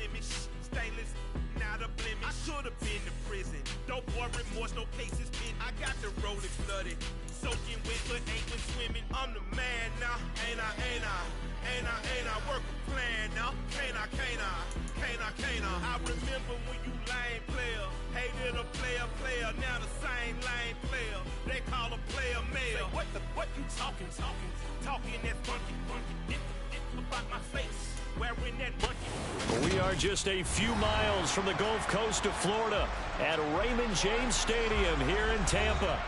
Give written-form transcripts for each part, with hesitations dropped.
blemish. Stainless, not a blemish. I could have been to prison. No more remorse, no cases pinned. I got the rolling flooded. Soaking wet, but ain't been swimming. I'm the man now. Ain't I? Work a plan now. Can't I? I remember when you lame player. Hated a player. Now the same lame player. They call a player male. What you talking? Talking that funky. About my face. Wearing that monkey. We are just a few miles from the Gulf Coast of Florida at Raymond James Stadium here in Tampa.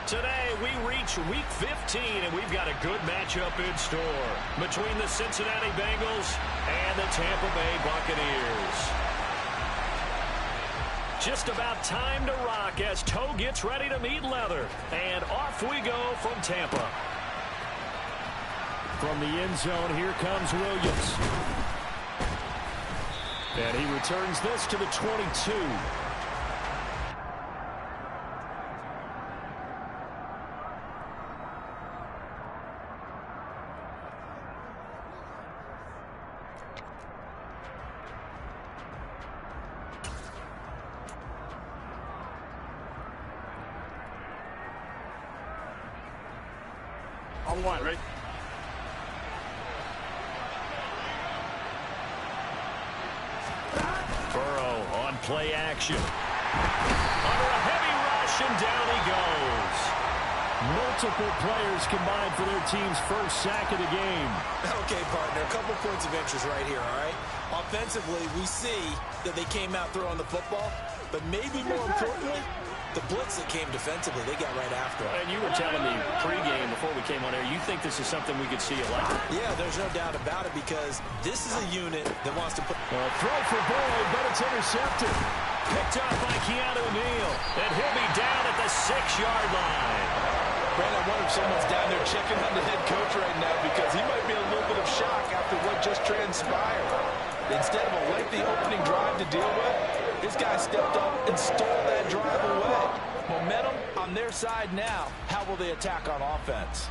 Today, we reach Week 15, and we've got a good matchup in store between the Cincinnati Bengals and the Tampa Bay Buccaneers. Just about time to rock as toe gets ready to meet leather. And off we go from Tampa. From the end zone, here comes Williams. And he returns this to the 22. On one, right? Burrow on play action. Under a heavy rush, and down he goes. Multiple players combined for their team's first sack of the game. Okay, partner, a couple points of interest right here, all right? Offensively, we see that they came out throwing the football, but maybe more importantly, the blitz that came defensively, they got right after it. And you were telling me pregame before we came on air, you think this is something we could see a lot? Yeah, there's no doubt about it because this is a unit that wants to put... Throw for Boyd, but it's intercepted. Picked up by Keanu Neal, and he'll be down at the 6-yard line. Brandon, I wonder if someone's down there checking on the head coach right now because he might be in a little bit of shock after what just transpired. Instead of a lengthy opening drive to deal with, this guy stepped up and stole that drive away. Momentum on their side now. How will they attack on offense?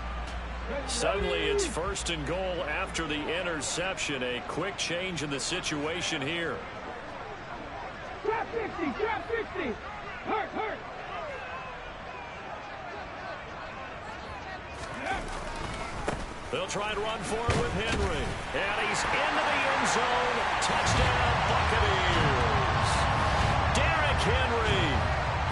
Suddenly it's 1st and goal after the interception. A quick change in the situation here. Drop 50, drop 50. Hurt. They'll try and run for it with Henry. And he's into the end zone. Touchdown, Buccaneers. Derrick Henry,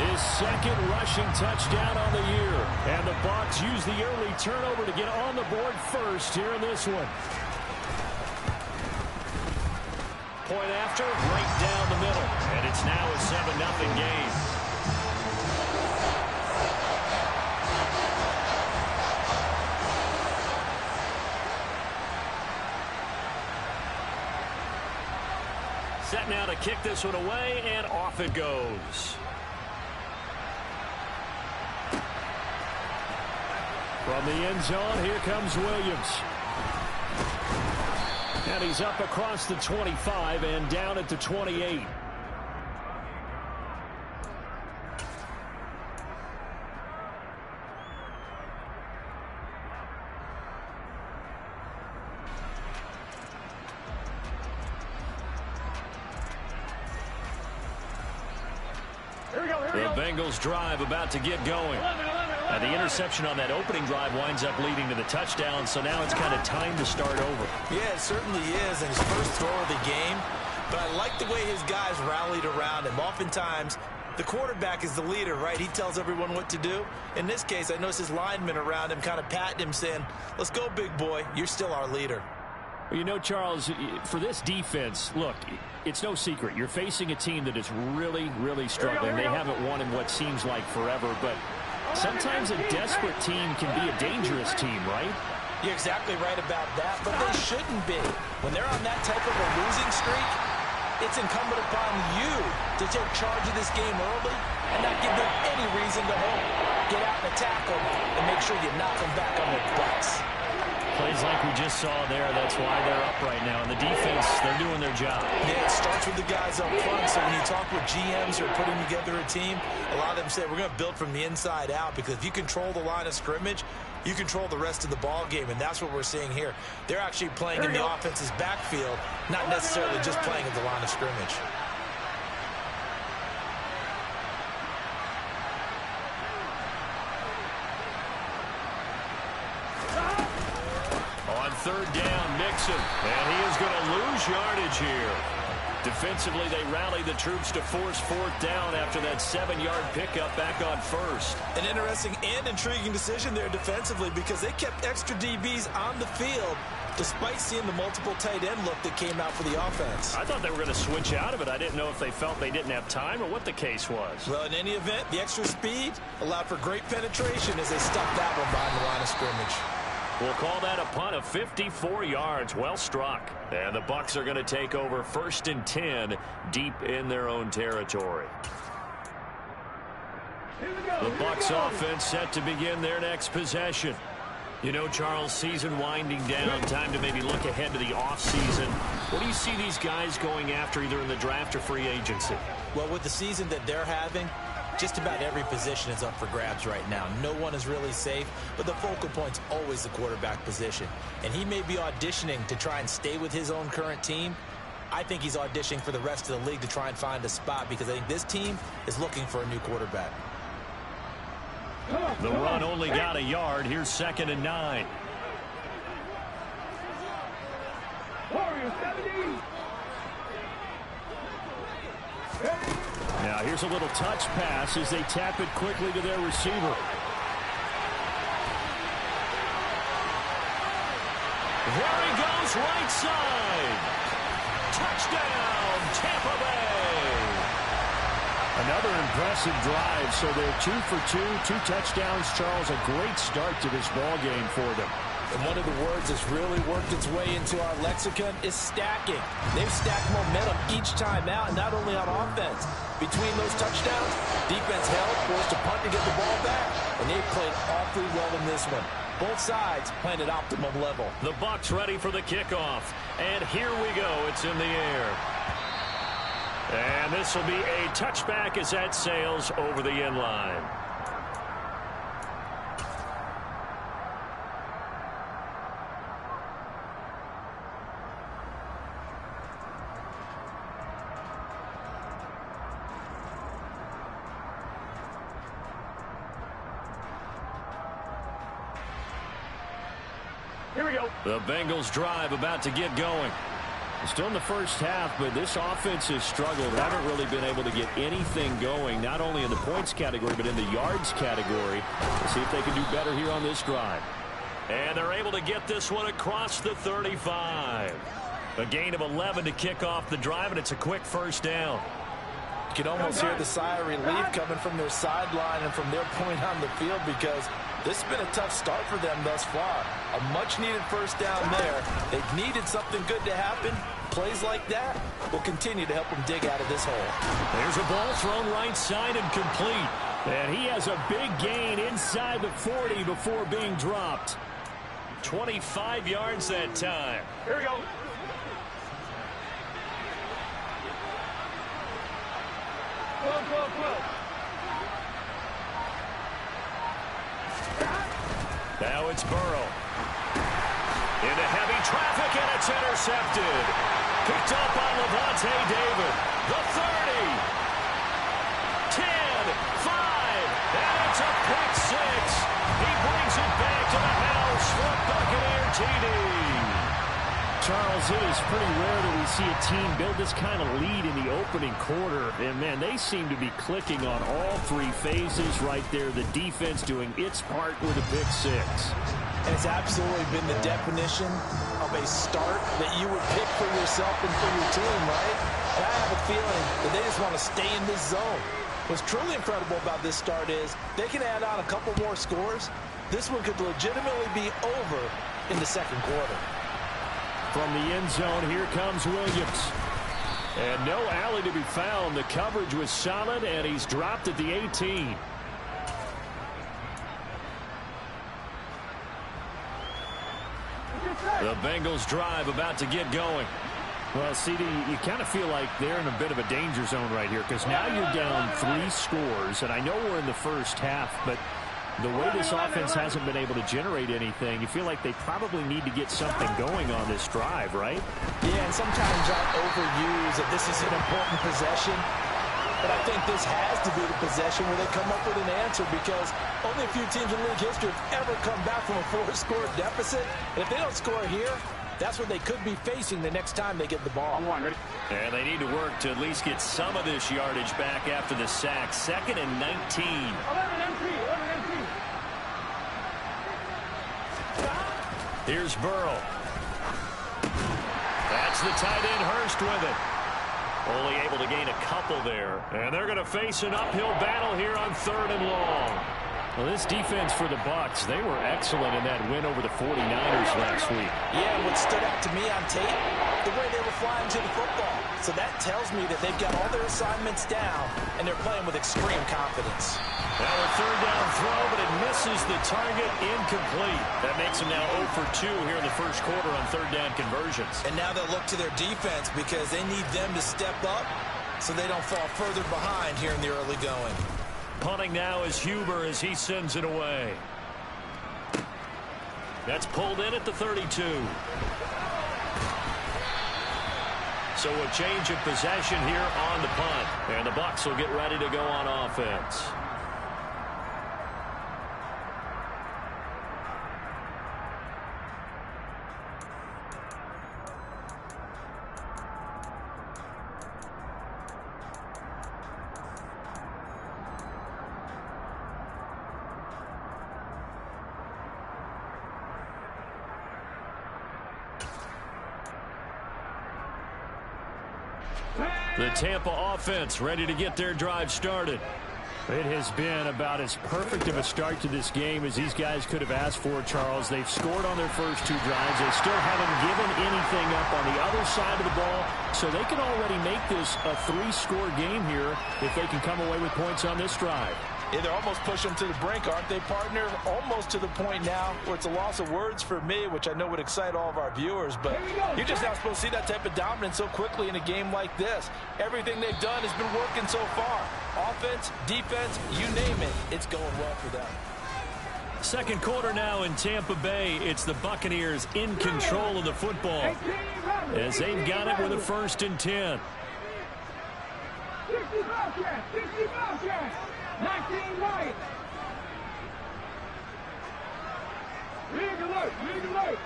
his second rushing touchdown on the year. And the Bucs use the early turnover to get on the board first here in this one. Point after, right down the middle. And it's now a 7-0 game. Set now to kick this one away, and off it goes. From the end zone, here comes Williams. And he's up across the 25 and down at the 28. The Bengals drive about to get going. And the interception on that opening drive winds up leading to the touchdown, so now it's kind of time to start over. Yeah, it certainly is, and his first throw of the game. But I like the way his guys rallied around him. Oftentimes, the quarterback is the leader, right? He tells everyone what to do. In this case, I noticed his linemen around him kind of patting him, saying, let's go, big boy. You're still our leader. Well, you know, Charles, for this defense, look, it's no secret. You're facing a team that is really, really struggling. They haven't won in what seems like forever, but sometimes a desperate team can be a dangerous team, right? You're exactly right about that, but they shouldn't be. When they're on that type of a losing streak, it's incumbent upon you to take charge of this game early and not give them any reason to hold. Get out and attack them and make sure you knock them back on their butts. Plays like we just saw there, that's why they're up right now. And the defense, they're doing their job. Yeah, it starts with the guys up front. So when you talk with GMs who are putting together a team, a lot of them say we're going to build from the inside out, because if you control the line of scrimmage, you control the rest of the ball game, and that's what we're seeing here. They're actually playing in the offense's backfield, not necessarily just playing at the line of scrimmage. On third down, Nixon, and he is going to lose yardage here. Defensively, they rally the troops to force fourth down after that 7-yard pickup back on first. An interesting and intriguing decision there defensively, because they kept extra DBs on the field despite seeing the multiple tight end look that came out for the offense. I thought they were going to switch out of it. I didn't know if they felt they didn't have time or what the case was. Well, in any event, the extra speed allowed for great penetration as they stuck that one behind the line of scrimmage. We'll call that a punt of 54 yards. Well struck. And the Bucs are going to take over 1st and 10 deep in their own territory. The Bucs offense set to begin their next possession. You know, Charles, season winding down, time to maybe look ahead to the offseason. What do you see these guys going after either in the draft or free agency? Well, with the season that they're having, just about every position is up for grabs right now. No one is really safe, but the focal point's always the quarterback position. And he may be auditioning to try and stay with his own current team. I think he's auditioning for the rest of the league to try and find a spot, because I think this team is looking for a new quarterback. The run only got a yard. Here's 2nd and 9. Warriors 17. Now here's a little touch pass as they tap it quickly to their receiver. There he goes, right side. Touchdown, Tampa Bay. Another impressive drive, so they're 2 for 2 touchdowns. Charles, a great start to this ball game for them. And one of the words that's really worked its way into our lexicon is stacking. They've stacked momentum each time out, and not only on offense. Between those touchdowns, defense held, forced to punt to get the ball back, and they played awfully well in this one. Both sides playing at optimum level. The Bucs ready for the kickoff, and here we go. It's in the air. And this will be a touchback as that sails over the end line. Here we go. The Bengals drive about to get going. Still in the first half, but this offense has struggled. Haven't really been able to get anything going, not only in the points category, but in the yards category. We'll see if they can do better here on this drive. And they're able to get this one across the 35. A gain of 11 to kick off the drive, and it's a quick first down. You can almost hear the sigh of relief coming from their sideline and from their point on the field, because this has been a tough start for them thus far. A much-needed first down there. They've needed something good to happen. Plays like that will continue to help them dig out of this hole. There's a ball thrown right side and complete. And he has a big gain inside the 40 before being dropped. 25 yards that time. Here we go. Whoa. Now it's Burrow. Into heavy traffic, and it's intercepted. Picked up by Levante David. The 30. 10, 5, and it's a pick six. He brings it back to the house for a Buccaneer TD. Charles, it is pretty rare that we see a team build this kind of lead in the opening quarter. And, man, they seem to be clicking on all three phases right there. The defense doing its part with a pick six. And it's absolutely been the definition of a start that you would pick for yourself and for your team, right? And I have a feeling that they just want to stay in this zone. What's truly incredible about this start is they can add on a couple more scores. This one could legitimately be over in the second quarter. From the end zone, here comes Williams. And no alley to be found. The coverage was solid, and he's dropped at the 18. The Bengals drive about to get going. Well, CD, you kind of feel like they're in a bit of a danger zone right here because now you're down 3 scores, and I know we're in the first half, but the way this offense hasn't been able to generate anything, you feel like they probably need to get something going on this drive, right? Yeah, and sometimes I overuse that this is an important possession, but I think this has to be the possession where they come up with an answer because only a few teams in league history have ever come back from a 4-score deficit, and if they don't score here, that's what they could be facing the next time they get the ball. And they need to work to at least get some of this yardage back after the sack. 2nd and 19. Here's Burrow. That's the tight end Hurst with it. Only able to gain a couple there. And they're going to face an uphill battle here on 3rd and long. Well, this defense for the Bucs, they were excellent in that win over the 49ers last week. Yeah, what stood out to me on tape, the way they were flying to the football. So that tells me that they've got all their assignments down, and they're playing with extreme confidence. Now a 3rd down throw, but it misses the target, incomplete. That makes them now 0 for 2 here in the first quarter on 3rd down conversions. And now they'll look to their defense because they need them to step up so they don't fall further behind here in the early going. Punting now is Huber as he sends it away. That's pulled in at the 32. So a change of possession here on the punt. And the Bucs will get ready to go on offense. The Tampa offense ready to get their drive started. It has been about as perfect of a start to this game as these guys could have asked for, Charles. They've scored on their first 2 drives. They still haven't given anything up on the other side of the ball, so they can already make this a 3-score game here if they can come away with points on this drive. Yeah, they're almost pushing them to the brink, aren't they, partner? Almost to the point now where it's a loss of words for me, which I know would excite all of our viewers, but you're just not supposed to see that type of dominance so quickly in a game like this. Everything they've done has been working so far. Offense, defense, you name it, it's going well for them. Second quarter now in Tampa Bay. It's the Buccaneers in control of the football as they've got it with a 1st and 10. 19 right. League alert, league alert.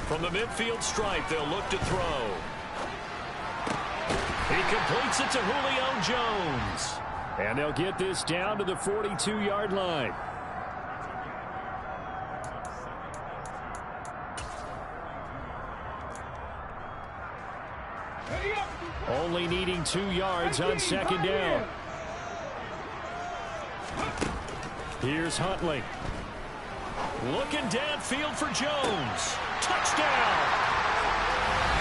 From the midfield stripe, they'll look to throw. He completes it to Julio Jones. And they'll get this down to the 42-yard line. Only needing 2 yards on 2nd down. Here's Huntley. Looking downfield for Jones. Touchdown!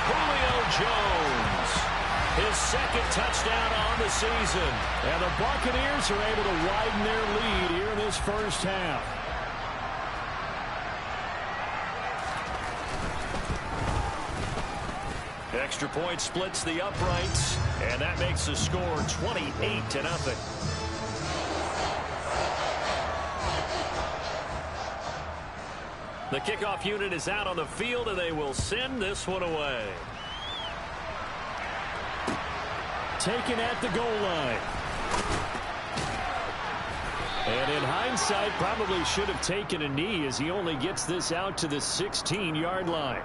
Julio Jones. His 2nd touchdown on the season. And the Buccaneers are able to widen their lead here in this first half. Extra point splits the uprights, and that makes the score 28-0. The kickoff unit is out on the field, and they will send this one away. Taken at the goal line. And in hindsight, probably should have taken a knee as he only gets this out to the 16-yard line.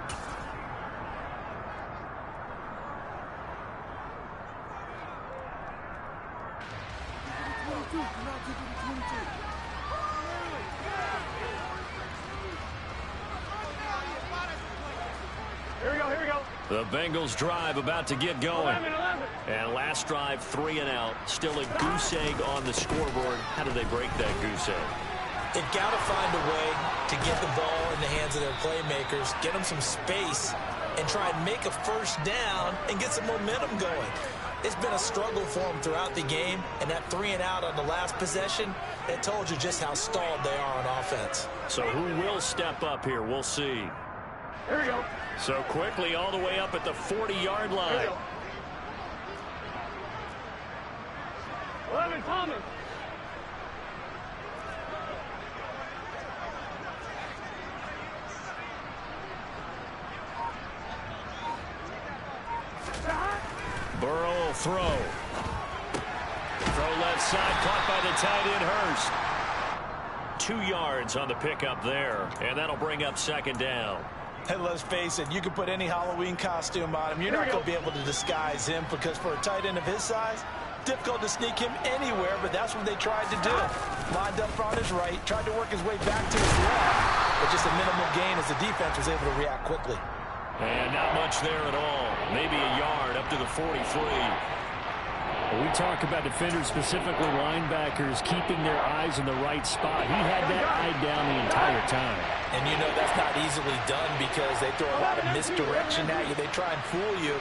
The Bengals drive about to get going. And last drive, 3 and out. Still a goose egg on the scoreboard. How do they break that goose egg? They've got to find a way to get the ball in the hands of their playmakers, get them some space, and try and make a 1st down and get some momentum going. It's been a struggle for them throughout the game, and that 3-and-out on the last possession, that told you just how stalled they are on offense. So who will step up here? We'll see. Here we go. So quickly all the way up at the 40-yard line. 11, Thomas. Burrow will throw. Throw left side, caught by the tight end Hurst. 2 yards on the pickup there, and that'll bring up second down. And let's face it, you can put any Halloween costume on him. You're not going to be able to disguise him because for a tight end of his size, difficult to sneak him anywhere, but that's what they tried to do. Lined up on his right, tried to work his way back to his left, but just a minimal gain as the defense was able to react quickly. And not much there at all. Maybe a yard up to the 43. We talk about defenders, specifically linebackers, keeping their eyes in the right spot. He had that eye down the entire time. And you know that's not easily done because they throw a lot of misdirection at you. They try and fool you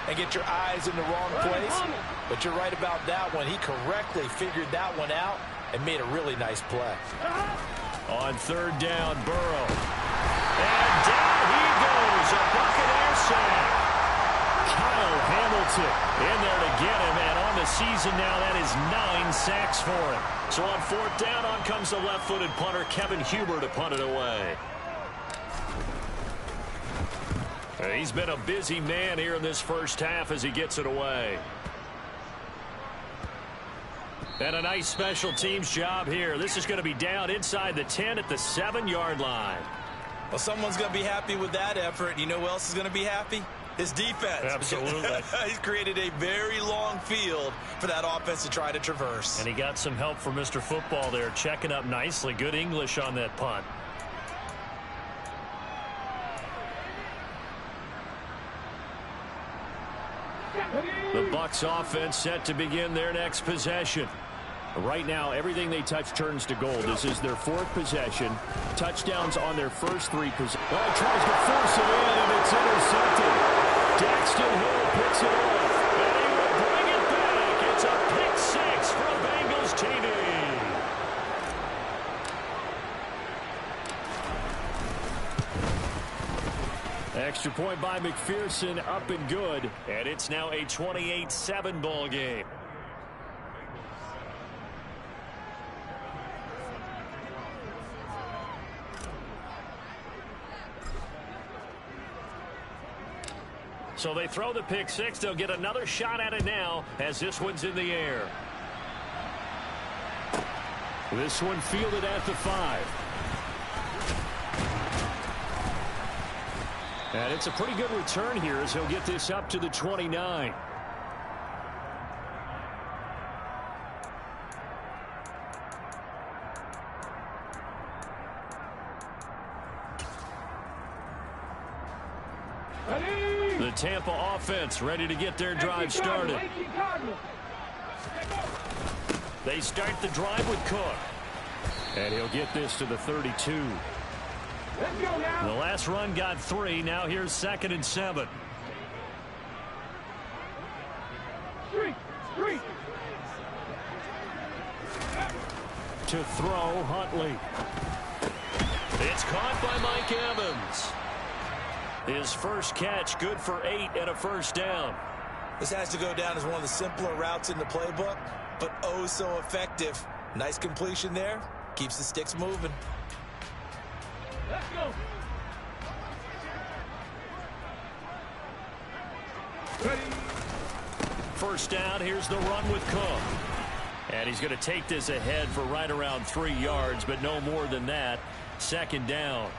and get your eyes in the wrong place. But you're right about that one. He correctly figured that one out and made a really nice play. On third down, Burrow. And down he goes. A Buccaneer sack. Kyle Hamilton in there to get him. And on the season now, that is 9 sacks for him. So on fourth down, on comes the left-footed punter, Kevin Huber, to punt it away. He's been a busy man here in this first half as he gets it away. And a nice special teams job here. This is going to be down inside the 10 at the 7-yard line. Well, someone's going to be happy with that effort. You know who else is going to be happy? His defense. Absolutely. He's created a very long field for that offense to try to traverse. And he got some help from Mr. Football there, checking up nicely. Good English on that punt. The Bucs offense set to begin their next possession. Right now, everything they touch turns to gold. This is their 4th possession. Touchdowns on their first 3 possessions. Oh, he tries to force it in, and it's intercepted. Daxton Hill picks it off, and he will bring it back. It's a pick 6 for Bengals TD. Extra point by McPherson, up and good. And it's now a 28-7 ball game. So they throw the pick 6. They'll get another shot at it now as this one's in the air. This one fielded at the 5. And it's a pretty good return here as he'll get this up to the 29. The Tampa offense ready to get their drive started. They start the drive with Cook. And he'll get this to the 32. The last run got 3. Now here's 2nd and 7. To throw, Huntley. It's caught by Mike Evans. His first catch, good for 8 and a first down. This has to go down as one of the simpler routes in the playbook, but oh so effective. Nice completion there. Keeps the sticks moving. Let's go. Ready. First down, here's the run with Cook. And he's going to take this ahead for right around 3 yards, but no more than that. 2nd down.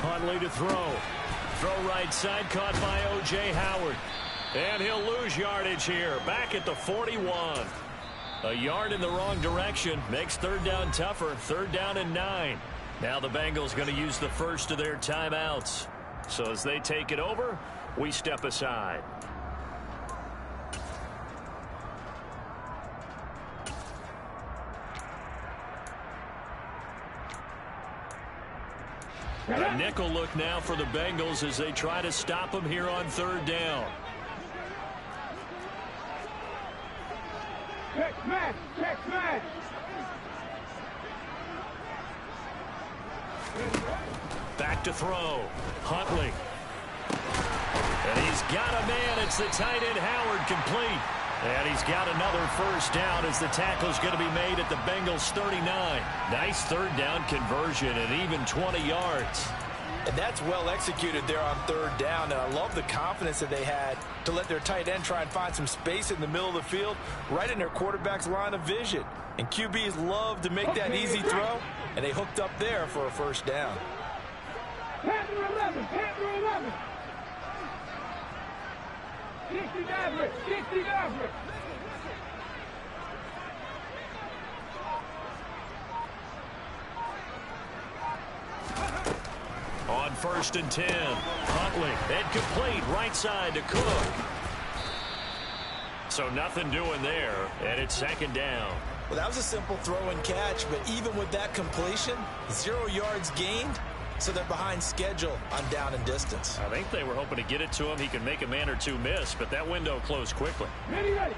Huntley to throw. Throw right side, caught by O.J. Howard. And he'll lose yardage here, back at the 41. A yard in the wrong direction makes 3rd down tougher. 3rd down and 9. Now the Bengals going to use the first of their timeouts. So as they take it over, we step aside. A nickel look now for the Bengals as they try to stop them here on third down. Check smash! Check smash! Back to throw. Huntley. And he's got a man. It's the tight end Howard, complete. And he's got another first down as the tackle's going to be made at the Bengals 39. Nice third down conversion and even 20 yards. And that's well executed there on third down. And I love the confidence that they had to let their tight end try and find some space in the middle of the field, right in their quarterback's line of vision. And QBs love to make that easy throw, and they hooked up there for a first down. Panther 11! Panther 11! 60 Maverick! 60 Maverick! On 1st and 10, Huntley, and complete right side to Cook. So nothing doing there, and it's 2nd down. Well, that was a simple throw and catch, but even with that completion, 0 yards gained, so they're behind schedule on down and distance. I think they were hoping to get it to him. He could make a man or two miss, but that window closed quickly. Ready, ready!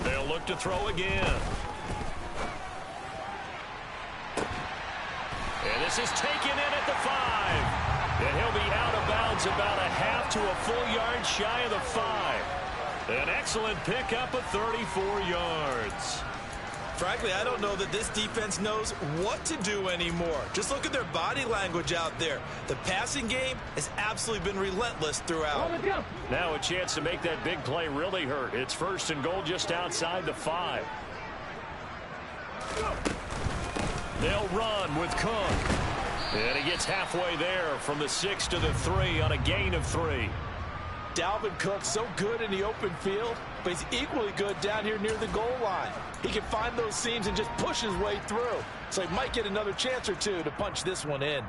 They'll look to throw again. And this is taken in at the 5. And he'll be out of bounds about a half to a full yard shy of the 5. An excellent pickup of 34 yards. Frankly, I don't know that this defense knows what to do anymore. Just look at their body language out there. The passing game has absolutely been relentless throughout. Now a chance to make that big play really hurt. It's 1st and goal just outside the 5. They'll run with Cook. And he gets halfway there from the 6 to the 3 on a gain of 3. Dalvin Cook, so good in the open field, but he's equally good down here near the goal line. He can find those seams and just push his way through. So he might get another chance or two to punch this one in.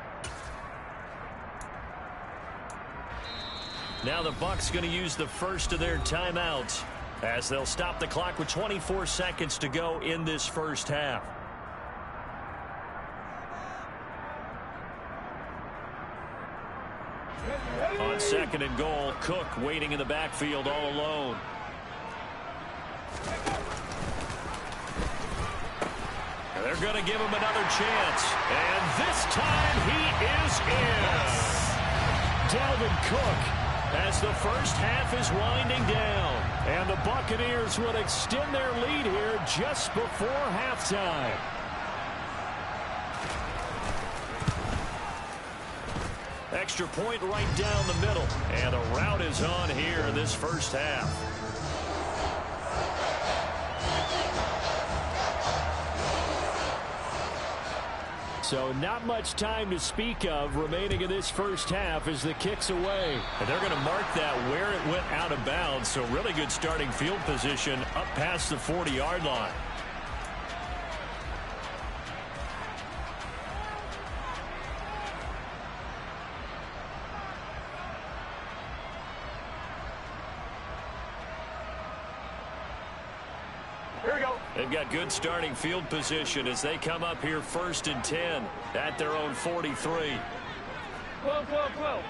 Now the Bucs going to use the first of their timeouts as they'll stop the clock with 24 seconds to go in this first half. On 2nd and goal, Cook waiting in the backfield all alone. And they're going to give him another chance. And this time he is in. Dalvin Cook as the first half is winding down. And the Buccaneers would extend their lead here just before halftime. Extra point right down the middle. And the rout is on here in this first half. So not much time to speak of remaining in this first half as the kick's away. And they're going to mark that where it went out of bounds. So really good starting field position up past the 40-yard line. They've got good starting field position as they come up here 1st and 10 at their own 43. 12, 12, 12.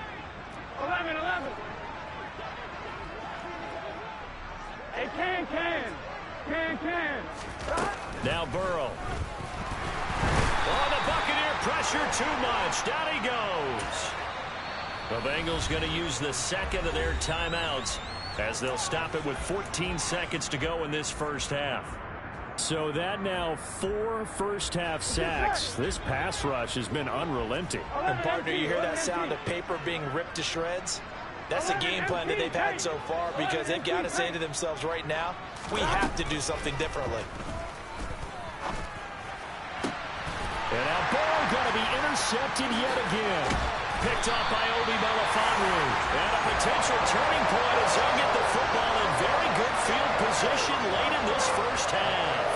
11, 11. Hey, can. Now Burrow. Oh, the Buccaneer pressure too much. Down he goes. The Bengals going to use the 2nd of their timeouts as they'll stop it with 14 seconds to go in this first half. So that now 4 first-half sacks. This pass rush has been unrelenting. And, partner, you hear that sound of paper being ripped to shreds? That's the game plan that they've had so far because they've got to say to themselves right now, we have to do something differently. And now ball going to be intercepted yet again. Picked up by Obi Melifonwu. And a potential turning point as he'll get the football in very good field position late in this first half.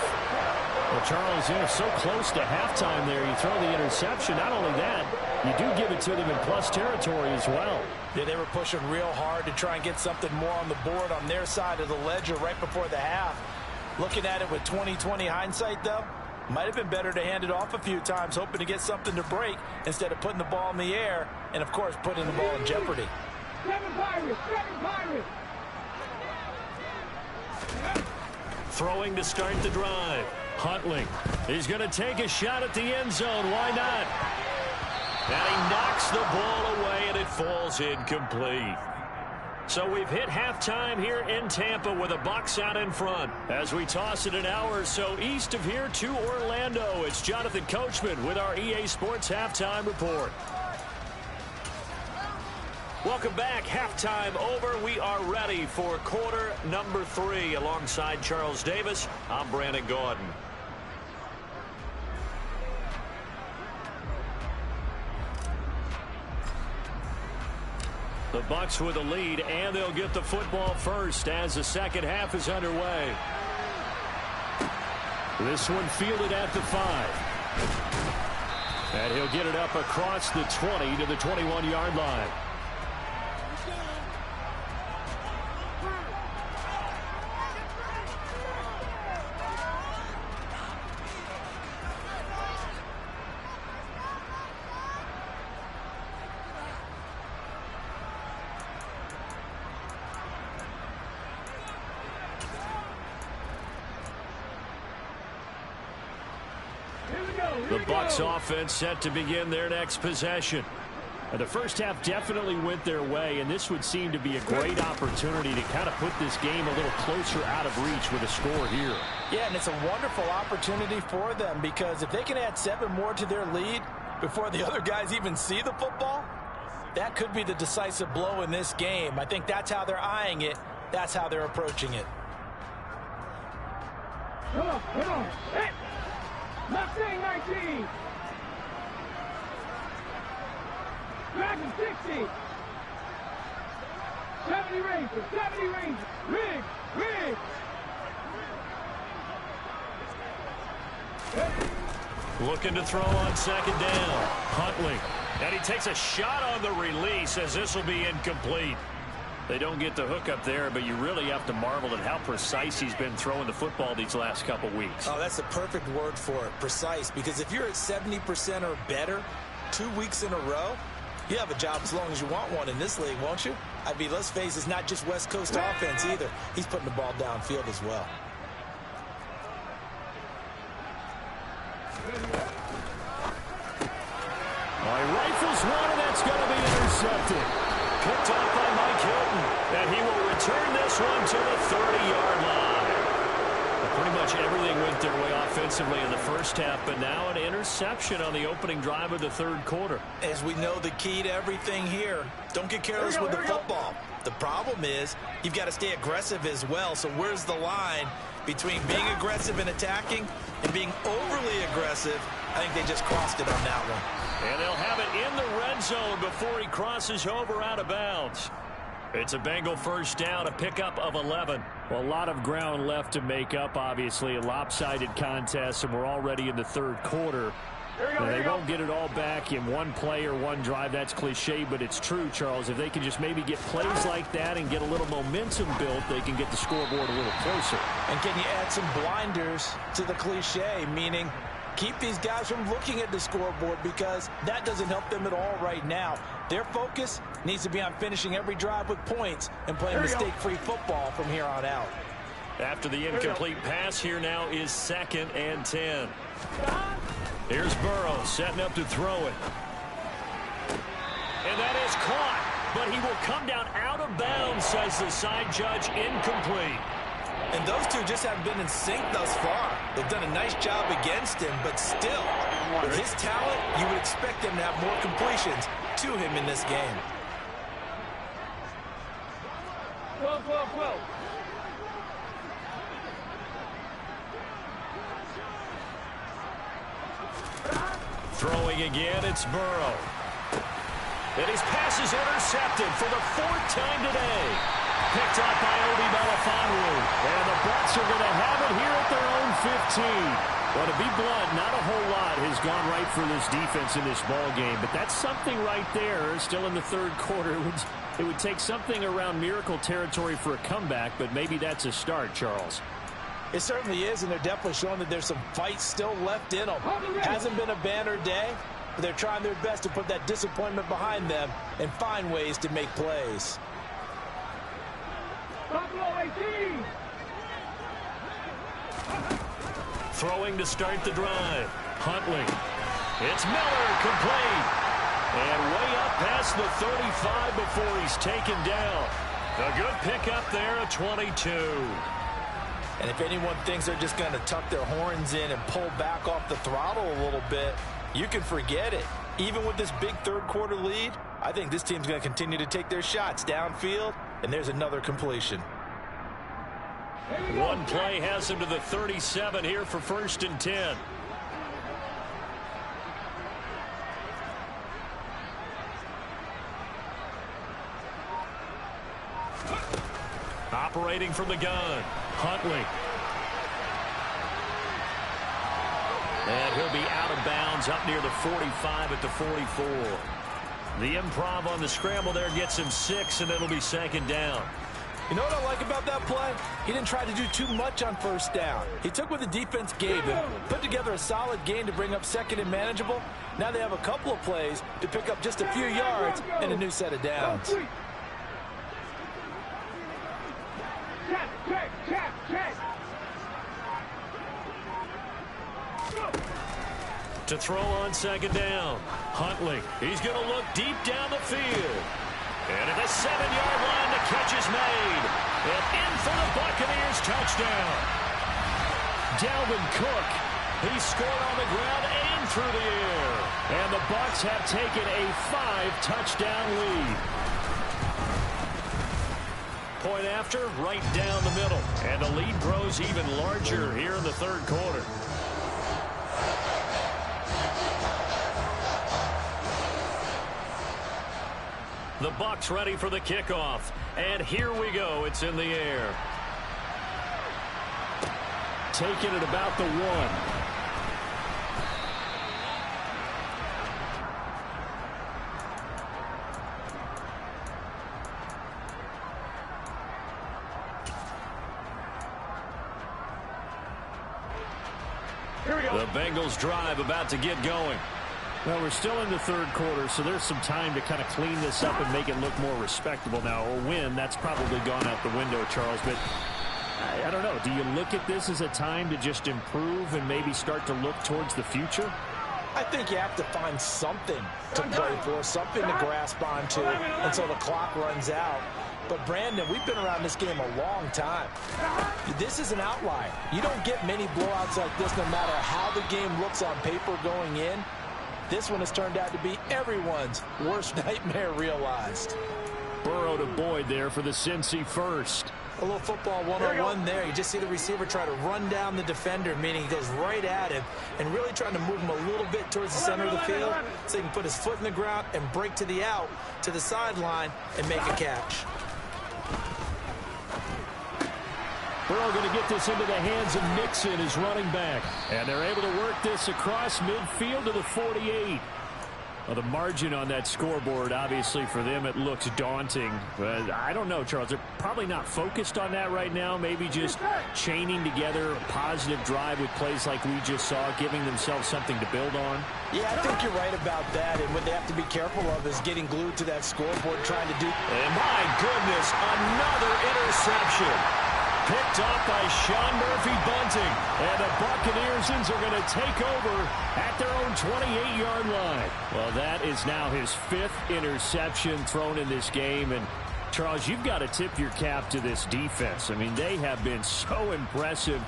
Well, Charles, so close to halftime there. You throw the interception. Not only that, you do give it to them in plus territory as well. Yeah, they were pushing real hard to try and get something more on the board on their side of the ledger right before the half. Looking at it with 20/20 hindsight, though, might have been better to hand it off a few times, hoping to get something to break instead of putting the ball in the air and, of course, putting the ball in jeopardy. Seven Pirates! Seven Pirates! Throwing to start the drive. Huntley. He's going to take a shot at the end zone. Why not? And he knocks the ball away, and it falls incomplete. So we've hit halftime here in Tampa with the Bucs out in front. As we toss it an hour or so east of here to Orlando, it's Jonathan Coachman with our EA Sports Halftime Report. Welcome back. Halftime over. We are ready for quarter number 3. Alongside Charles Davis, I'm Brandon Gordon. The Bucs with a lead, and they'll get the football first as the second half is underway. This one fielded at the 5. And he'll get it up across the 20 to the 21-yard line. The Bucs offense set to begin their next possession. The first half definitely went their way, and this would seem to be a great opportunity to kind of put this game a little closer out of reach with a score here. Yeah, and it's a wonderful opportunity for them because if they can add 7 more to their lead before the other guys even see the football, that could be the decisive blow in this game. I think that's how they're eyeing it. That's how they're approaching it. Come on, come on. Hey! Mustang 19. Dragon 60. 70 Rangers, 70 Rangers. Rig, rig. Looking to throw on second down. Huntley. And he takes a shot on the release as this will be incomplete. They don't get the hook up there, but you really have to marvel at how precise he's been throwing the football these last couple weeks. Oh, that's the perfect word for it, precise, because if you're at 70% or better 2 weeks in a row, you have a job as long as you want one in this league, won't you? I mean, let's face it, it's not just West Coast offense either. He's putting the ball downfield as well. All right, rifles one, and that's going to be intercepted. Picked off by Mike Hilton, and he will return this one to the 30-yard line. Pretty much everything went their way offensively in the first half, but now an interception on the opening drive of the third quarter. As we know, the key to everything here, don't get careless with the football. The problem is you've got to stay aggressive as well, so where's the line between being aggressive and attacking and being overly aggressive? I think they just crossed it on that one. And they'll have it in the red zone before he crosses over out of bounds. It's a Bengal first down, a pickup of 11. Well, a lot of ground left to make up, obviously. A lopsided contest, and we're already in the third quarter. They won't get it all back in one play or one drive. That's cliche, but it's true, Charles. If they can just maybe get plays like that and get a little momentum built, they can get the scoreboard a little closer. And can you add some blinders to the cliche, meaning keep these guys from looking at the scoreboard, because that doesn't help them at all right now. Their focus needs to be on finishing every drive with points and playing mistake-free football from here on out. After the incomplete pass, here now is 2nd and 10. Here's Burrow setting up to throw it. And that is caught, but he will come down out of bounds, says the side judge. Incomplete. And those two just haven't been in sync thus far. They've done a nice job against him, but still, with his talent, you would expect them to have more completions to him in this game. 12, 12, 12. Throwing again, it's Burrow. And his pass is intercepted for the 4th time today. Picked up by Obi Melifonwu. And the Bucs are going to have it here at their own 15. Well, to be blunt, not a whole lot has gone right for this defense in this ball game, but that's something right there. Still in the third quarter. It would take something around miracle territory for a comeback, but maybe that's a start, Charles. It certainly is, and they're definitely showing that there's some fight still left in them. Hasn't been a banner day, but they're trying their best to put that disappointment behind them and find ways to make plays. Throwing to start the drive. Huntley. It's Miller, complete. And way up past the 35 before he's taken down. A good pickup there at 22. And if anyone thinks they're just going to tuck their horns in and pull back off the throttle a little bit, you can forget it. Even with this big third quarter lead, I think this team's going to continue to take their shots downfield, and there's another completion. One play has him to the 37 here for 1st and 10. Operating from the gun, Huntley. And he'll be out of bounds up near the 45 at the 44. The improv on the scramble there gets him 6, and it'll be 2nd down. You know what I like about that play? He didn't try to do too much on 1st down. He took what the defense gave him, put together a solid game to bring up 2nd and manageable. Now they have a couple of plays to pick up just a few yards and a new set of downs. To throw on 2nd down, Huntley. He's going to look deep down the field. And at the 7-yard line, the catch is made. And in for the Buccaneers touchdown. Dalvin Cook. He scored on the ground and through the air. And the Bucs have taken a 5-touchdown lead. Point after, right down the middle. And the lead grows even larger here in the third quarter. The Bucs ready for the kickoff. And here we go. It's in the air. Taking it about the 1. The Bengals drive about to get going. Well, we're still in the third quarter, so there's some time to kind of clean this up and make it look more respectable now. A win, that's probably gone out the window, Charles. But I don't know. Do you look at this as a time to just improve and maybe start to look towards the future? I think you have to find something to play for, something to grasp onto until the clock runs out. But, Brandon, we've been around this game a long time. This is an outlier. You don't get many blowouts like this no matter how the game looks on paper going in. This one has turned out to be everyone's worst nightmare realized. Burrow to Boyd there for the Cincy first. A little football 101 there. You just see the receiver try to run down the defender, meaning he goes right at him and really trying to move him a little bit towards the center of the field so he can put his foot in the ground and break to the out, to the sideline, and make a catch. Burrow going to get this into the hands of Mixon, his running back. And they're able to work this across midfield to the 48. Well, the margin on that scoreboard, obviously, for them, it looks daunting. But I don't know, Charles. They're probably not focused on that right now. Maybe just chaining together a positive drive with plays like we just saw, giving themselves something to build on. Yeah, I think you're right about that. And what they have to be careful of is getting glued to that scoreboard, trying to do... And my goodness, another interception. Picked off by Sean Murphy-Bunting. And the Buccaneers are going to take over at their own 28-yard line. Well, that is now his 5th interception thrown in this game. And, Charles, you've got to tip your cap to this defense. I mean, they have been so impressive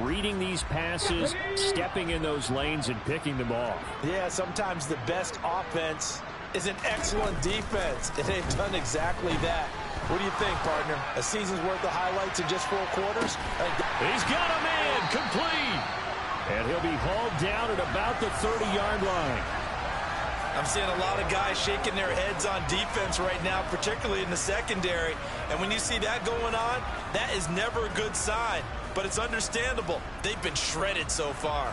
reading these passes, stepping in those lanes, and picking them off. Yeah, sometimes the best offense is an excellent defense, and they've done exactly that. What do you think, partner? A season's worth of highlights in just 4 quarters? He's got a man, complete. And he'll be hauled down at about the 30-yard line. I'm seeing a lot of guys shaking their heads on defense right now, particularly in the secondary. And when you see that going on, that is never a good sign. But it's understandable. They've been shredded so far.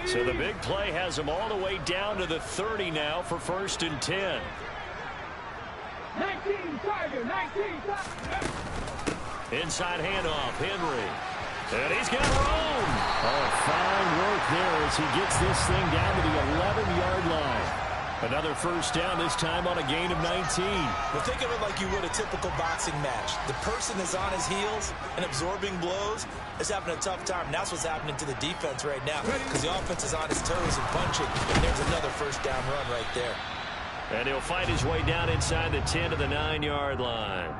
So the big play has them all the way down to the 30 now for 1st and 10. 19 Tiger, 19 Tiger. Inside handoff, Henry. And he's got room. Oh, fine work there as he gets this thing down to the 11-yard line. Another 1st down, this time on a gain of 19. Well, think of it like you would a typical boxing match. The person is on his heels and absorbing blows is having a tough time. And that's what's happening to the defense right now because the offense is on his toes and punching. And there's another 1st down run right there. And he'll fight his way down inside the 10 to the 9-yard line.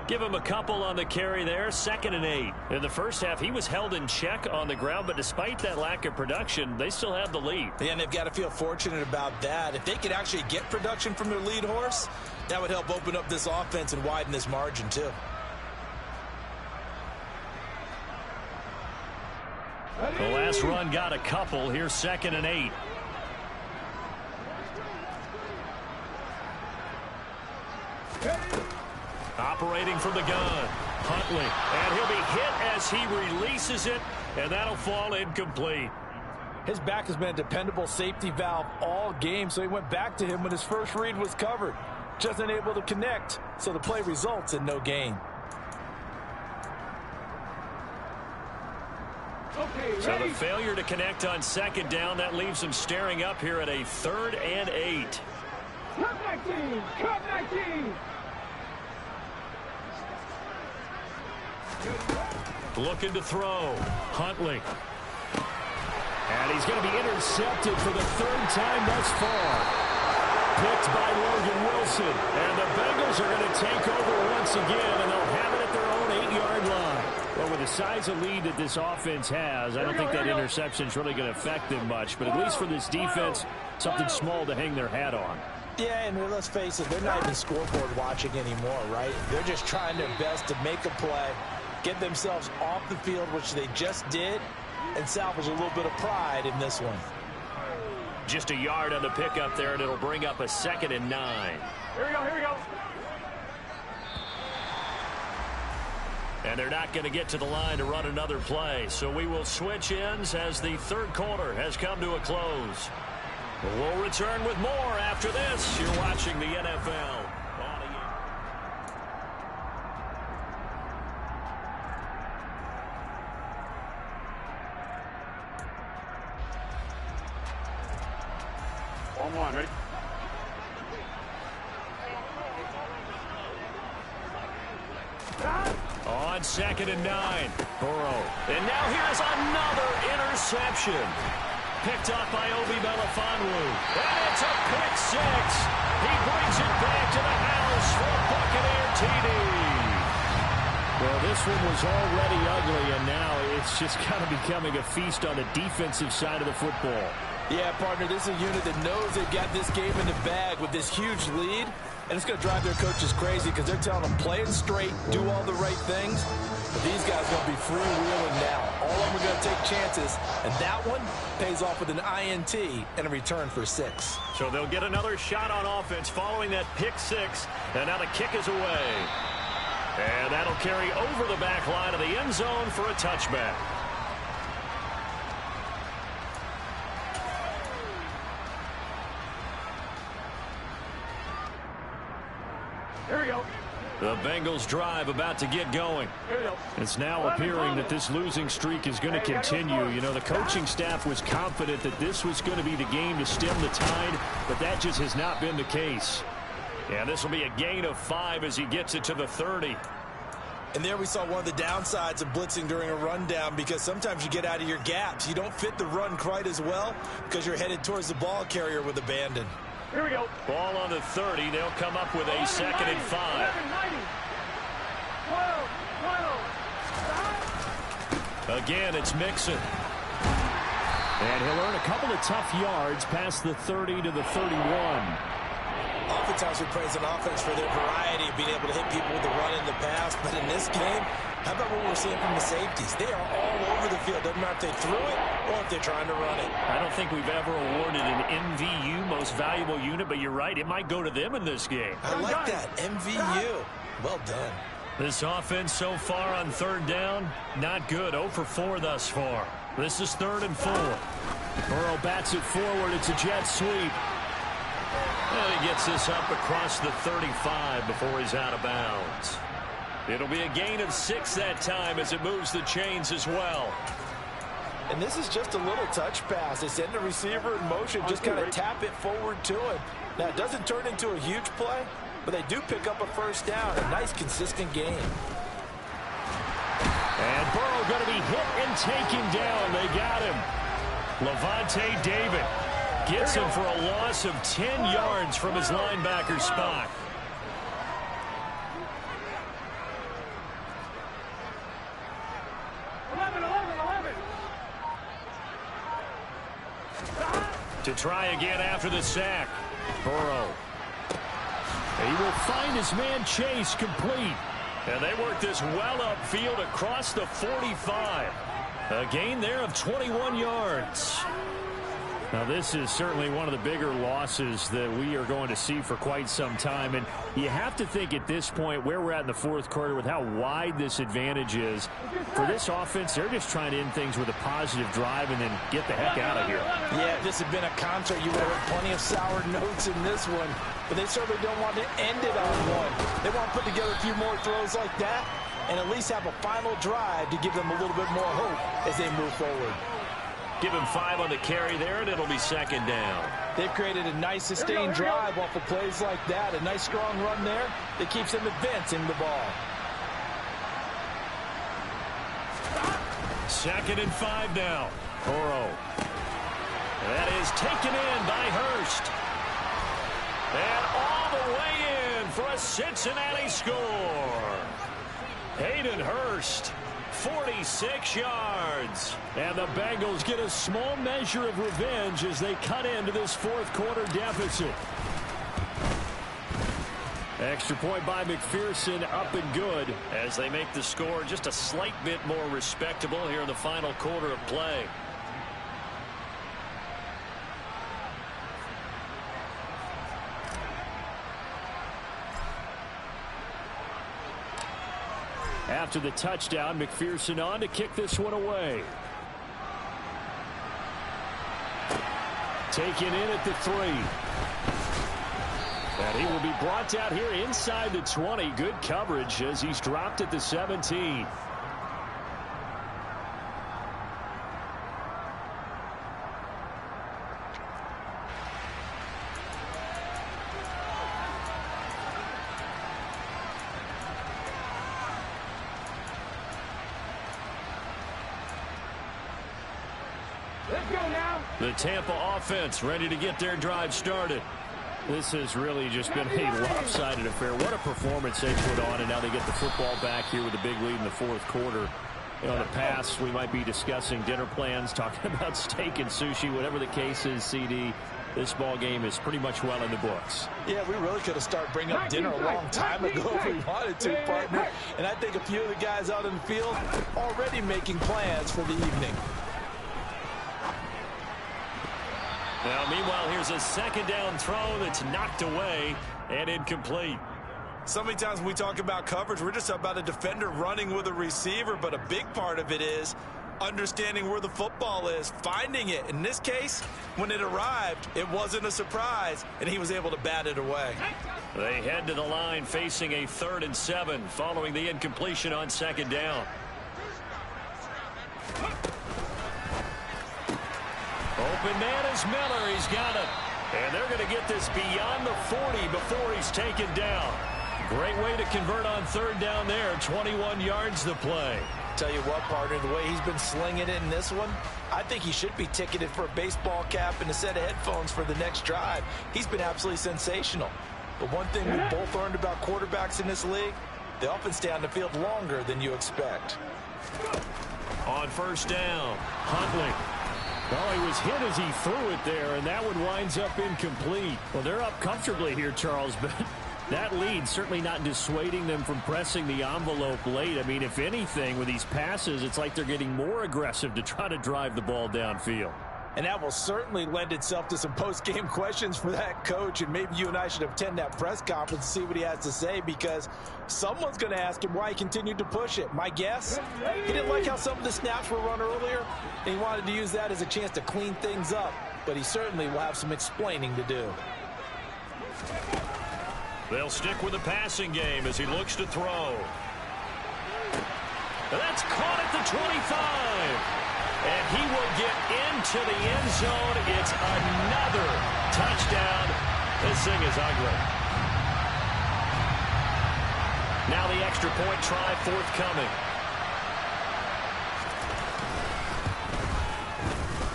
Give him a couple on the carry there, 2nd and 8. In the first half, he was held in check on the ground, but despite that lack of production, they still have the lead. Yeah, and they've got to feel fortunate about that. If they could actually get production from their lead horse, that would help open up this offense and widen this margin, too. The last run got a couple. Here's 2nd and 8. Operating from the gun, Huntley, and he'll be hit as he releases it, and that'll fall incomplete. His back has been a dependable safety valve all game, so he went back to him when his first read was covered. Just unable to connect, so the play results in no gain. So the failure to connect on 2nd down, that leaves him staring up here at a 3rd and 8. Cut 19, cut 19. Looking to throw. Huntley. And he's going to be intercepted for the 3rd time thus far. Picked by Logan Wilson. And the Bengals are going to take over once again, and they'll have it at their own 8-yard line. Well, with the size of lead that this offense has, I don't think that interception is really going to affect them much. But at least for this defense, something small to hang their hat on. Yeah, and let's face it, they're not even scoreboard watching anymore, right? They're just trying their best to make a play, get themselves off the field, which they just did, and salvage a little bit of pride in this one. Just a yard on the pickup there, and it'll bring up a 2nd and 9. Here we go, here we go. And they're not going to get to the line to run another play. So we will switch ends as the 3rd quarter has come to a close. We'll return with more after this. You're watching the NFL. On, ready? On 2nd and 9. Burrow. And now here's another interception. Picked up by Obi Melifonwu. And it's a pick 6. He brings it back to the house for Buccaneer TD. Well, this one was already ugly, and now it's just kind of becoming a feast on the defensive side of the football. Yeah, partner, this is a unit that knows they've got this game in the bag with this huge lead, and it's going to drive their coaches crazy because they're telling them play it straight, do all the right things. But these guys are going to be freewheeling now. All of them are going to take chances, and that one pays off with an INT and a return for 6. So they'll get another shot on offense following that pick 6, and now the kick is away. And that'll carry over the back line of the end zone for a touchback. Here we go. The Bengals drive about to get going. It's now appearing that this losing streak is going to continue. You know, the coaching staff was confident that this was going to be the game to stem the tide, but that just has not been the case. And this will be a gain of 5 as he gets it to the 30. And there we saw one of the downsides of blitzing during a rundown because sometimes you get out of your gaps. You don't fit the run quite as well because you're headed towards the ball carrier with abandon. Here we go. Ball on the 30. They'll come up with a 2nd and 5. 12, Again, it's Mixon. And he'll earn a couple of tough yards past the 30 to the 31. Oftentimes we praise an offense for their variety of being able to hit people with the run in the pass. But in this game, how about what we're seeing from the safeties? They are all over the field. Doesn't matter if they threw it or if they're trying to run it. I don't think we've ever awarded an MVU, most valuable unit, but you're right. It might go to them in this game. I like that. MVU. Well done. This offense so far on 3rd down, not good. 0 for 4 thus far. This is 3rd and 4. Burrow bats it forward. It's a jet sweep. And he gets this up across the 35 before he's out of bounds. It'll be a gain of 6 that time as it moves the chains as well. And this is just a little touch pass. They send the receiver in motion, just kind of tap it forward to him. Now, it doesn't turn into a huge play, but they do pick up a first down. A nice, consistent game. And Burrow going to be hit and taken down. They got him. Levante David gets him for a loss of 10 yards from his linebacker spot. To try again after the sack. Burrow. He will find his man Chase complete. And they work this well upfield across the 45. A gain there of 21 yards. Now, this is certainly one of the bigger losses that we are going to see for quite some time. And you have to think at this point where we're at in the fourth quarter with how wide this advantage is. For this offense, they're just trying to end things with a positive drive and then get the heck out of here. Yeah, if this had been a concert, you would have heard plenty of sour notes in this one. But they certainly don't want to end it on one. They want to put together a few more throws like that and at least have a final drive to give them a little bit more hope as they move forward. Give him 5 on the carry there, and it'll be second down. They've created a nice sustained drive off of plays like that. A nice strong run there that keeps them advancing the ball. 2nd and 5 now. Burrow. That is taken in by Hurst. And all the way in for a Cincinnati score. Hayden Hurst. 46 yards. And the Bengals get a small measure of revenge as they cut into this fourth quarter deficit. Extra point by McPherson, up and good. As they make the score just a slight bit more respectable here in the final quarter of play. After the touchdown, McPherson on to kick this one away. Taken in at the 3. And he will be brought down here inside the 20. Good coverage as he's dropped at the 17. The Tampa offense ready to get their drive started. This has really just been a lopsided affair. What a performance they put on, and now they get the football back here with a big lead in the fourth quarter. You know, in the past, we might be discussing dinner plans, talking about steak and sushi, whatever the case is, CD. This ball game is pretty much well in the books. Yeah, we really could have started bringing up dinner a long time ago if we wanted to, partner. And I think a few of the guys out in the field already making plans for the evening. Now, meanwhile, here's a second down throw that's knocked away and incomplete. So many times when we talk about coverage, we're just about a defender running with a receiver, but a big part of it is understanding where the football is, finding it. In this case, when it arrived, it wasn't a surprise, and he was able to bat it away. They head to the line facing a 3rd and 7 following the incompletion on second down. Open man is Miller. He's got it. And they're going to get this beyond the 40 before he's taken down. Great way to convert on 3rd down there. 21 yards to play. Tell you what, partner, the way he's been slinging it in this one, I think he should be ticketed for a baseball cap and a set of headphones for the next drive. He's been absolutely sensational. But one thing we've both learned about quarterbacks in this league, they often stay on the field longer than you expect. On 1st down, Huntley. Well, he was hit as he threw it there, and that one winds up incomplete. Well, they're up comfortably here, Charles, but that lead certainly not dissuading them from pressing the envelope late. I mean, if anything, with these passes, it's like they're getting more aggressive to try to drive the ball downfield. And that will certainly lend itself to some post-game questions for that coach. And maybe you and I should attend that press conference and see what he has to say, because someone's going to ask him why he continued to push it. My guess, he didn't like how some of the snaps were run earlier, and he wanted to use that as a chance to clean things up. But he certainly will have some explaining to do. They'll stick with the passing game as he looks to throw. That's caught at the 25. And he will get into the end zone. It's another touchdown. This thing is ugly. Now the extra point try forthcoming.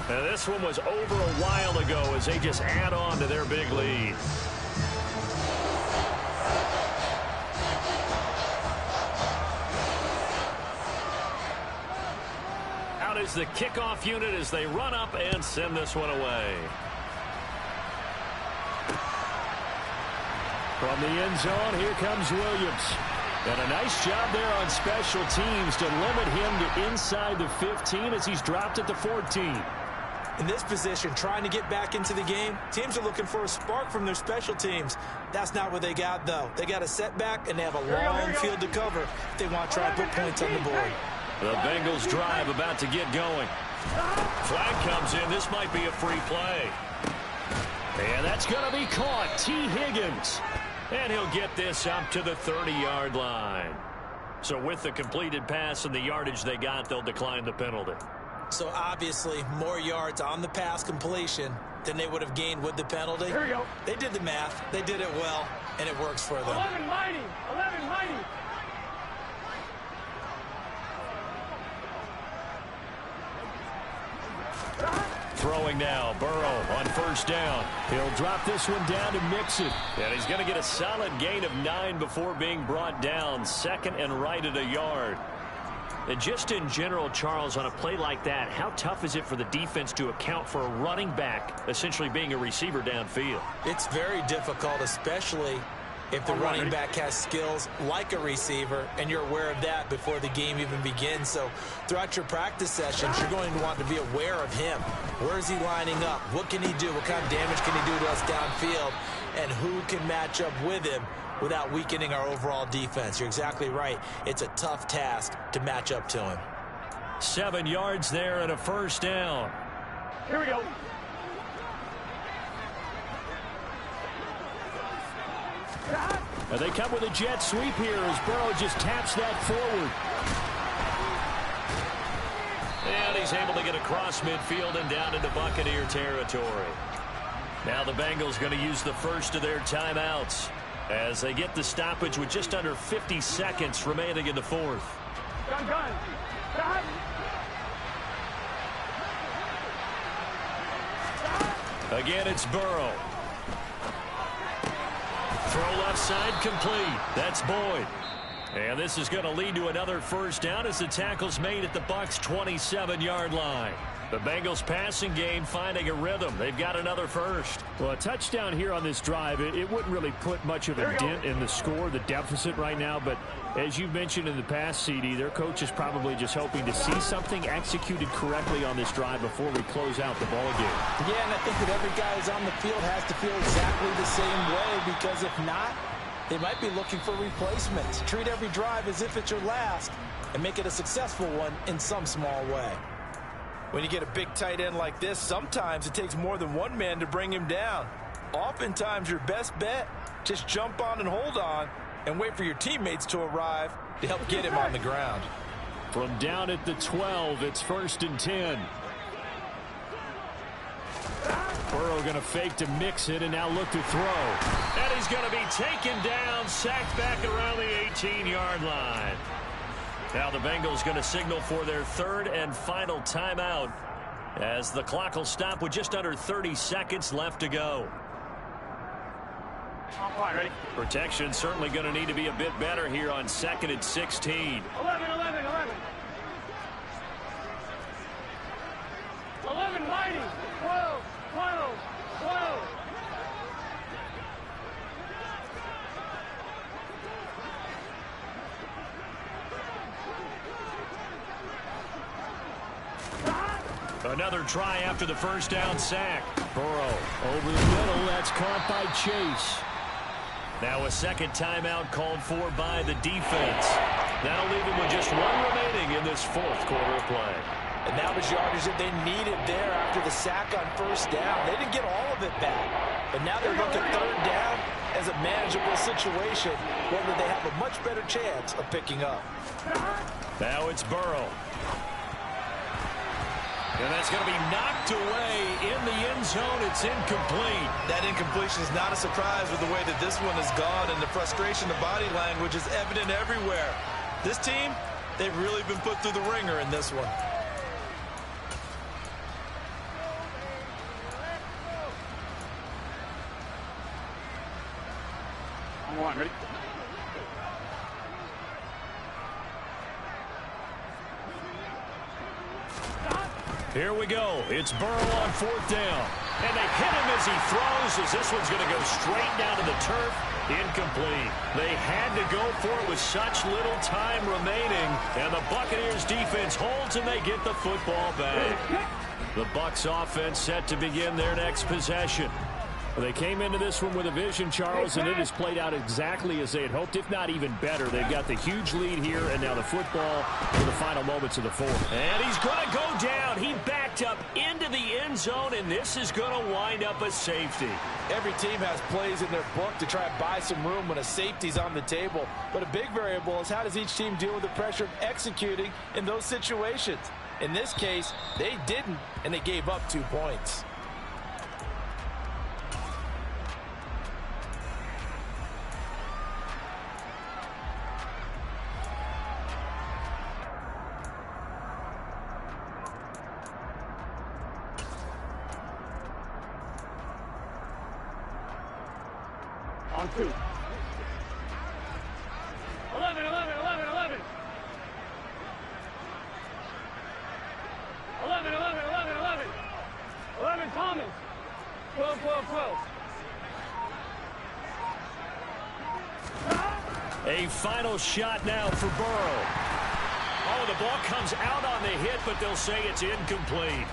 And this one was over a while ago as they just add on to their big lead. Is the kickoff unit as they run up and send this one away. From the end zone, here comes Williams. And a nice job there on special teams to limit him to inside the 15 as he's dropped at the 14. In this position, trying to get back into the game, teams are looking for a spark from their special teams. That's not what they got, though. They got a setback, and they have a long field to cover if they want to try and put points on the board. The Bengals drive about to get going. Flag comes in. This might be a free play. And that's going to be caught. T. Higgins. And he'll get this up to the 30-yard line. So with the completed pass and the yardage they got, they'll decline the penalty. So obviously more yards on the pass completion than they would have gained with the penalty. Here we go. They did the math. They did it well, and it works for them. 11 mighty. 11 mighty. Throwing now, Burrow on first down. He'll drop this one down to mix it. And he's going to get a solid gain of 9 before being brought down. Second and right at a yard. And just in general, Charles, on a play like that, how tough is it for the defense to account for a running back essentially being a receiver downfield? It's very difficult, especially if the running back has skills like a receiver, and you're aware of that before the game even begins. So throughout your practice sessions, you're going to want to be aware of him. Where is he lining up? What can he do? What kind of damage can he do to us downfield? And who can match up with him without weakening our overall defense? You're exactly right. It's a tough task to match up to him. 7 yards there and a first down. Here we go. And they come with a jet sweep here as Burrow just taps that forward. And he's able to get across midfield and down into Buccaneer territory. Now the Bengals going to use the first of their timeouts as they get the stoppage with just under 50 seconds remaining in the fourth. Gun. Stop. Again, it's Burrow. Throw left side complete. That's Boyd. And this is going to lead to another first down as the tackle's made at the Bucs' 27-yard line. The Bengals passing game finding a rhythm. They've got another first. Well, a touchdown here on this drive, it wouldn't really put much of a dent in the score, the deficit right now. But as you mentioned in the past, CD, their coach is probably just hoping to see something executed correctly on this drive before we close out the ball game. Yeah, and I think that every guy who's on the field has to feel exactly the same way, because if not, they might be looking for replacements. Treat every drive as if it's your last and make it a successful one in some small way. When you get a big tight end like this, sometimes it takes more than one man to bring him down. Oftentimes, your best bet, just jump on and hold on and wait for your teammates to arrive to help get him on the ground. From down at the 12, it's 1st and 10. Burrow going to fake to mix it and now look to throw. And he's going to be taken down, sacked back around the 18-yard line. Now the Bengals going to signal for their third and final timeout as the clock will stop with just under 30 seconds left to go. Ready? Protection certainly going to need to be a bit better here on 2nd and 16. 11. 11 mighty. 12. Another try after the first down sack. Burrow over the middle. That's caught by Chase. Now a second timeout called for by the defense. That'll leave them with just one remaining in this fourth quarter of play. And that was yardage that they needed there after the sack on first down. They didn't get all of it back. But now they're looking third down as a manageable situation, whether they have a much better chance of picking up. Now it's Burrow. And that's going to be knocked away in the end zone. It's incomplete. That incompletion is not a surprise with the way that this one has gone, and the frustration, the body language is evident everywhere. This team, they've really been put through the ringer in this one. Come on, ready? Here we go. It's Burrow on fourth down. And they hit him as he throws, as this one's going to go straight down to the turf. Incomplete. They had to go for it with such little time remaining. And the Buccaneers defense holds and they get the football back. The Bucs offense set to begin their next possession. Well, they came into this one with a vision, Charles, and it has played out exactly as they had hoped, if not even better. They've got the huge lead here, and now the football for the final moments of the fourth. And he's going to go down. He backed up into the end zone, and this is going to wind up a safety. Every team has plays in their book to try and buy some room when a safety's on the table. But a big variable is how does each team deal with the pressure of executing in those situations. In this case, they didn't, and they gave up 2 points. On 2. 11, 11, 11, 11. 11, 11, 11, 11. 11, Thomas. 12, 12, 12. A final shot now for Burrow. Oh, the ball comes out on the hit, but they'll say it's incomplete.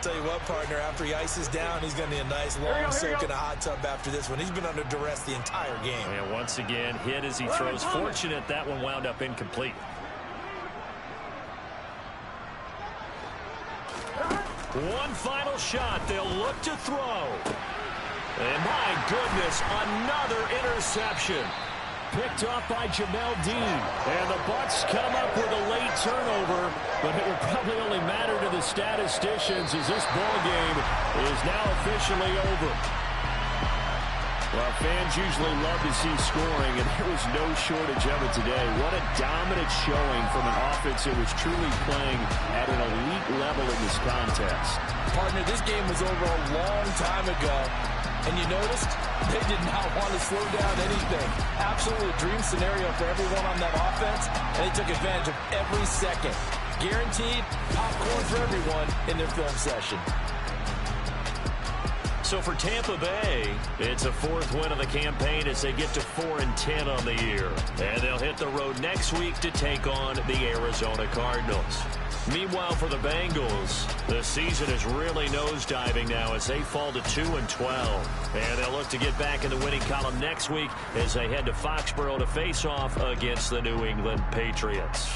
Tell you what, partner, after he ices down, he's going to need a nice long soak in a hot tub after this one. He's been under duress the entire game. And once again, hit as he throws. Fortunate that one wound up incomplete. One final shot. They'll look to throw. And my goodness, another interception. Picked off by Bgdean. And the Bucs come up with a late turnover, but it will probably only matter to the statisticians as this ball game is now officially over. Well, fans usually love to see scoring, and there was no shortage of it today. What a dominant showing from an offense that was truly playing at an elite level in this contest. Partner, this game was over a long time ago. And you noticed they did not want to slow down anything. Absolutely a dream scenario for everyone on that offense, and they took advantage of every second. Guaranteed popcorn for everyone in their film session. So for Tampa Bay, it's a fourth win of the campaign as they get to 4-10 on the year. And they'll hit the road next week to take on the Arizona Cardinals. Meanwhile, for the Bengals, the season is really nosediving now as they fall to 2-12. And they'll look to get back in the winning column next week as they head to Foxborough to face off against the New England Patriots.